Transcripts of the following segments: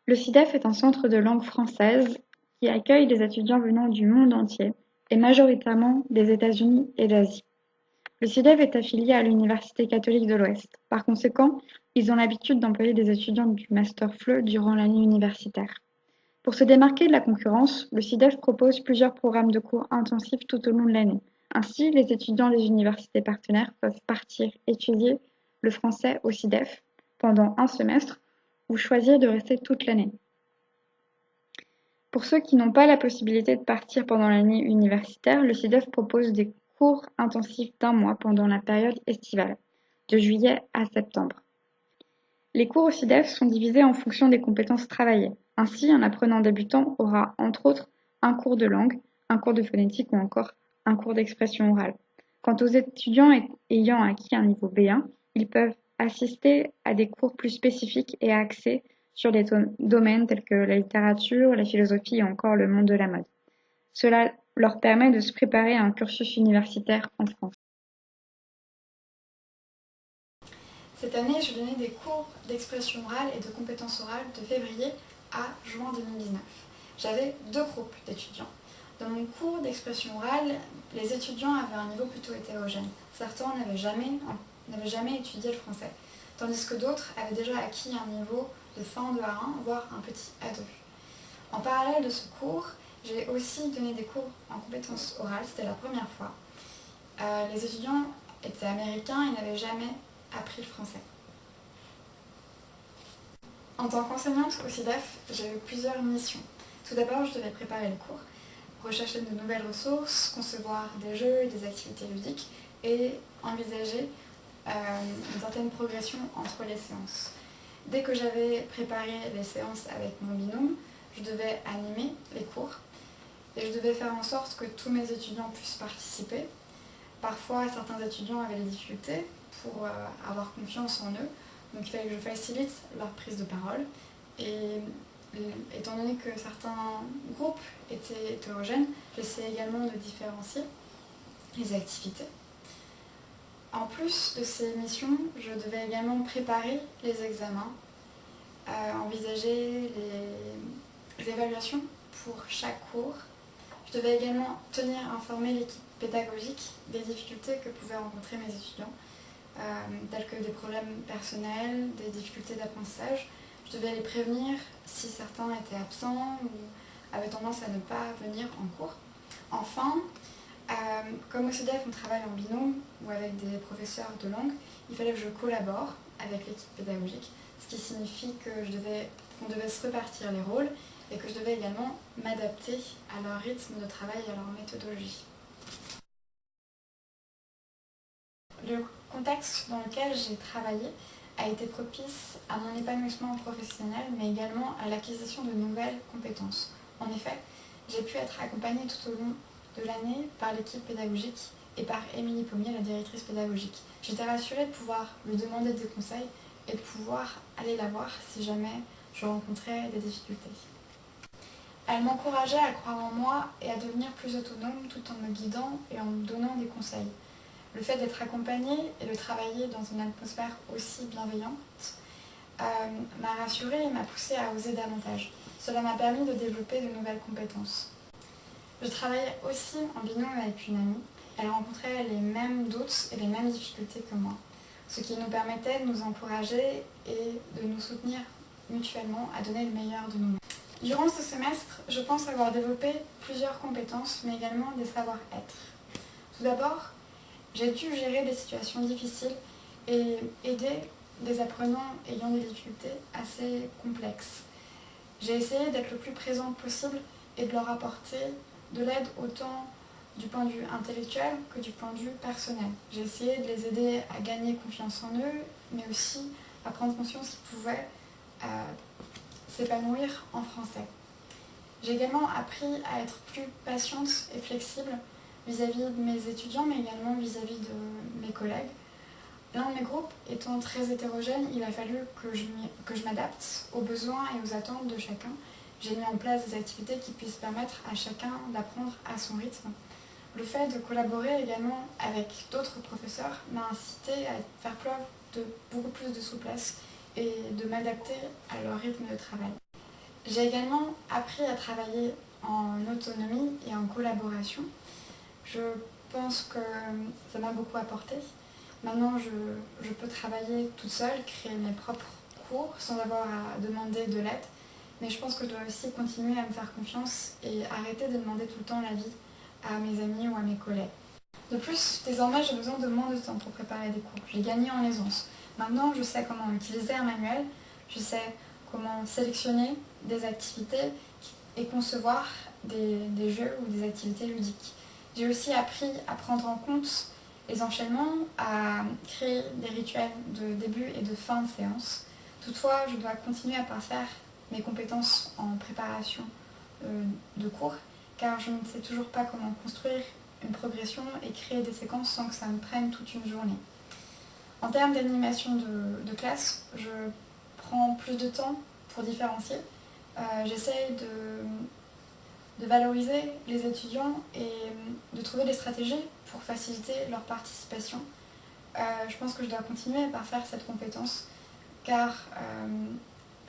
Le CIDEF est un centre de langue française qui accueille des étudiants venant du monde entier et majoritairement des États-Unis et d'Asie. Le CIDEF est affilié à l'Université catholique de l'Ouest. Par conséquent, ils ont l'habitude d'employer des étudiants du Master FLE durant l'année universitaire. Pour se démarquer de la concurrence, le CIDEF propose plusieurs programmes de cours intensifs tout au long de l'année. Ainsi, les étudiants des universités partenaires peuvent partir étudier le français au CIDEF pendant un semestre ou choisir de rester toute l'année. Pour ceux qui n'ont pas la possibilité de partir pendant l'année universitaire, le CIDEF propose des cours intensifs d'un mois pendant la période estivale, de juillet à septembre. Les cours au CIDEF sont divisés en fonction des compétences travaillées. Ainsi, un apprenant débutant aura, entre autres, un cours de langue, un cours de phonétique ou encore un cours d'expression orale. Quant aux étudiants ayant acquis un niveau B1, ils peuvent assister à des cours plus spécifiques et axés sur des domaines tels que la littérature, la philosophie et encore le monde de la mode. Cela leur permet de se préparer à un cursus universitaire en France. Cette année, je donnais des cours d'expression orale et de compétences orales de février à juin 2019. J'avais deux groupes d'étudiants. Dans mon cours d'expression orale, les étudiants avaient un niveau plutôt hétérogène. Certains n'avaient jamais étudié le français, tandis que d'autres avaient déjà acquis un niveau de fin de A1, voire un petit A2. En parallèle de ce cours, j'ai aussi donné des cours en compétences orales, c'était la première fois. Les étudiants étaient américains et n'avaient jamais appris le français. En tant qu'enseignante au CIDEF, j'ai eu plusieurs missions. Tout d'abord, je devais préparer le cours, rechercher de nouvelles ressources, concevoir des jeux et des activités ludiques et envisager une certaine progression entre les séances. Dès que j'avais préparé les séances avec mon binôme, je devais animer les cours et je devais faire en sorte que tous mes étudiants puissent participer. Parfois, certains étudiants avaient des difficultés pour avoir confiance en eux, donc il fallait que je facilite leur prise de parole. Et étant donné que certains groupes étaient hétérogènes, j'essayais également de différencier les activités. En plus de ces missions, je devais également préparer les examens, envisager les évaluations pour chaque cours. Je devais également informer l'équipe pédagogique des difficultés que pouvaient rencontrer mes étudiants, tels que des problèmes personnels, des difficultés d'apprentissage. Je devais les prévenir si certains étaient absents ou avaient tendance à ne pas venir en cours. Enfin, comme au CIDEF on travaille en binôme ou avec des professeurs de langue, il fallait que je collabore avec l'équipe pédagogique, ce qui signifie qu'on devait se répartir les rôles et que je devais également m'adapter à leur rythme de travail et à leur méthodologie. Le contexte dans lequel j'ai travaillé a été propice à mon épanouissement professionnel, mais également à l'acquisition de nouvelles compétences. En effet, j'ai pu être accompagnée tout au long de l'année par l'équipe pédagogique et par Émilie Pommier, la directrice pédagogique. J'étais rassurée de pouvoir lui demander des conseils et de pouvoir aller la voir si jamais je rencontrais des difficultés. Elle m'encourageait à croire en moi et à devenir plus autonome tout en me guidant et en me donnant des conseils. Le fait d'être accompagnée et de travailler dans une atmosphère aussi bienveillante m'a rassurée et m'a poussée à oser davantage. Cela m'a permis de développer de nouvelles compétences. Je travaillais aussi en binôme avec une amie. Elle rencontrait les mêmes doutes et les mêmes difficultés que moi, ce qui nous permettait de nous encourager et de nous soutenir mutuellement à donner le meilleur de nous-mêmes. Durant ce semestre, je pense avoir développé plusieurs compétences, mais également des savoir-être. Tout d'abord, j'ai dû gérer des situations difficiles et aider des apprenants ayant des difficultés assez complexes. J'ai essayé d'être le plus présente possible et de leur apporter de l'aide autant du point de vue intellectuel que du point de vue personnel. J'ai essayé de les aider à gagner confiance en eux, mais aussi à prendre conscience qu'ils pouvaient s'épanouir en français. J'ai également appris à être plus patiente et flexible vis-à-vis de mes étudiants, mais également vis-à-vis de mes collègues. L'un de mes groupes étant très hétérogène, il a fallu que je m'adapte aux besoins et aux attentes de chacun. J'ai mis en place des activités qui puissent permettre à chacun d'apprendre à son rythme. Le fait de collaborer également avec d'autres professeurs m'a incité à faire preuve de beaucoup plus de souplesse et de m'adapter à leur rythme de travail. J'ai également appris à travailler en autonomie et en collaboration. Je pense que ça m'a beaucoup apporté. Maintenant, je peux travailler toute seule, créer mes propres cours sans avoir à demander de l'aide. Mais je pense que je dois aussi continuer à me faire confiance et arrêter de demander tout le temps l'avis à mes amis ou à mes collègues. De plus, désormais, j'ai besoin de moins de temps pour préparer des cours. J'ai gagné en aisance. Maintenant, je sais comment utiliser un manuel, je sais comment sélectionner des activités et concevoir des jeux ou des activités ludiques. J'ai aussi appris à prendre en compte les enchaînements, à créer des rituels de début et de fin de séance. Toutefois, je dois continuer à parfaire mes compétences en préparation de cours, car je ne sais toujours pas comment construire une progression et créer des séquences sans que ça me prenne toute une journée. En termes d'animation de classe, je prends plus de temps pour différencier. J'essaye de valoriser les étudiants et de trouver des stratégies pour faciliter leur participation. Je pense que je dois continuer à parfaire cette compétence car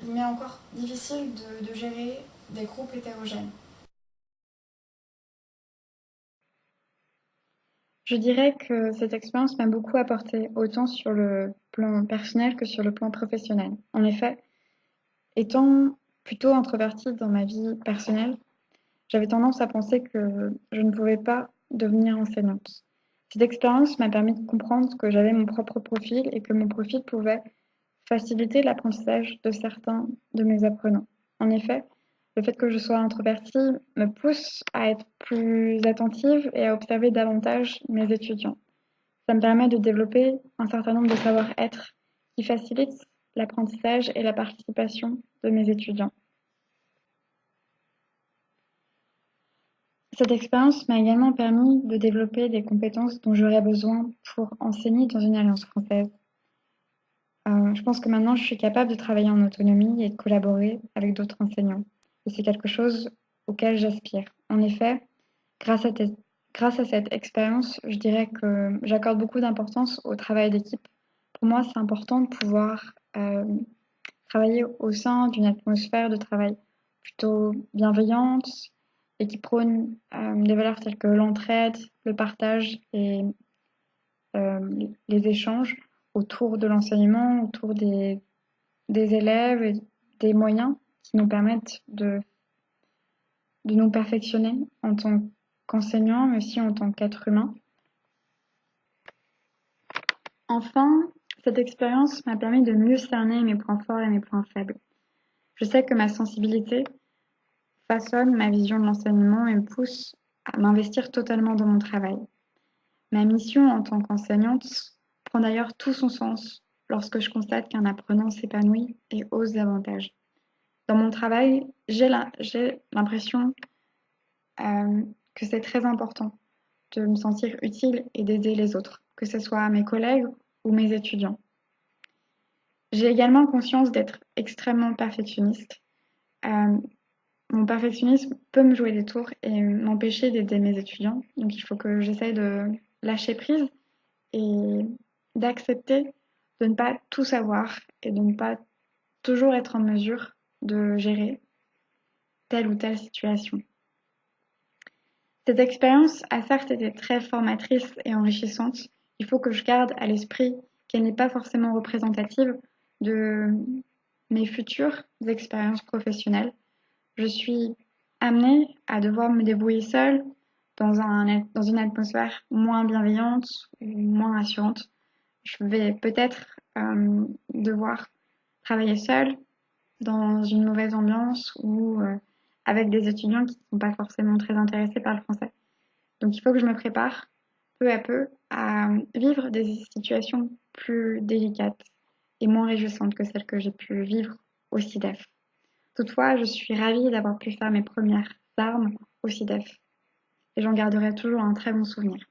il m'est encore difficile de gérer des groupes hétérogènes. Je dirais que cette expérience m'a beaucoup apporté, autant sur le plan personnel que sur le plan professionnel. En effet, étant plutôt introvertie dans ma vie personnelle, j'avais tendance à penser que je ne pouvais pas devenir enseignante. Cette expérience m'a permis de comprendre que j'avais mon propre profil et que mon profil pouvait faciliter l'apprentissage de certains de mes apprenants. En effet, le fait que je sois introvertie me pousse à être plus attentive et à observer davantage mes étudiants. Ça me permet de développer un certain nombre de savoir-être qui facilitent l'apprentissage et la participation de mes étudiants. Cette expérience m'a également permis de développer des compétences dont j'aurais besoin pour enseigner dans une alliance française. Je pense que maintenant je suis capable de travailler en autonomie et de collaborer avec d'autres enseignants. Et c'est quelque chose auquel j'aspire. En effet, grâce à, grâce à cette expérience, je dirais que j'accorde beaucoup d'importance au travail d'équipe. Pour moi, c'est important de pouvoir travailler au sein d'une atmosphère de travail plutôt bienveillante et qui prône des valeurs telles que l'entraide, le partage et les échanges autour de l'enseignement, autour des élèves et des moyens qui nous permettent de nous perfectionner en tant qu'enseignants, mais aussi en tant qu'être humain. Enfin, cette expérience m'a permis de mieux cerner mes points forts et mes points faibles. Je sais que ma sensibilité façonne ma vision de l'enseignement et me pousse à m'investir totalement dans mon travail. Ma mission en tant qu'enseignante prend d'ailleurs tout son sens lorsque je constate qu'un apprenant s'épanouit et ose davantage. Dans mon travail, j'ai l'impression que c'est très important de me sentir utile et d'aider les autres, que ce soit mes collègues ou mes étudiants. J'ai également conscience d'être extrêmement perfectionniste. Mon perfectionnisme peut me jouer des tours et m'empêcher d'aider mes étudiants. Donc il faut que j'essaye de lâcher prise et d'accepter de ne pas tout savoir et de ne pas toujours être en mesure de gérer telle ou telle situation. Cette expérience a certes été très formatrice et enrichissante. Il faut que je garde à l'esprit qu'elle n'est pas forcément représentative de mes futures expériences professionnelles. Je suis amenée à devoir me débrouiller seule dans une atmosphère moins bienveillante ou moins rassurante. Je vais peut-être devoir travailler seule dans une mauvaise ambiance ou avec des étudiants qui ne sont pas forcément très intéressés par le français. Donc il faut que je me prépare peu à peu à vivre des situations plus délicates et moins réjouissantes que celles que j'ai pu vivre au CIDEF. Toutefois, je suis ravie d'avoir pu faire mes premières armes au CIDEF et j'en garderai toujours un très bon souvenir.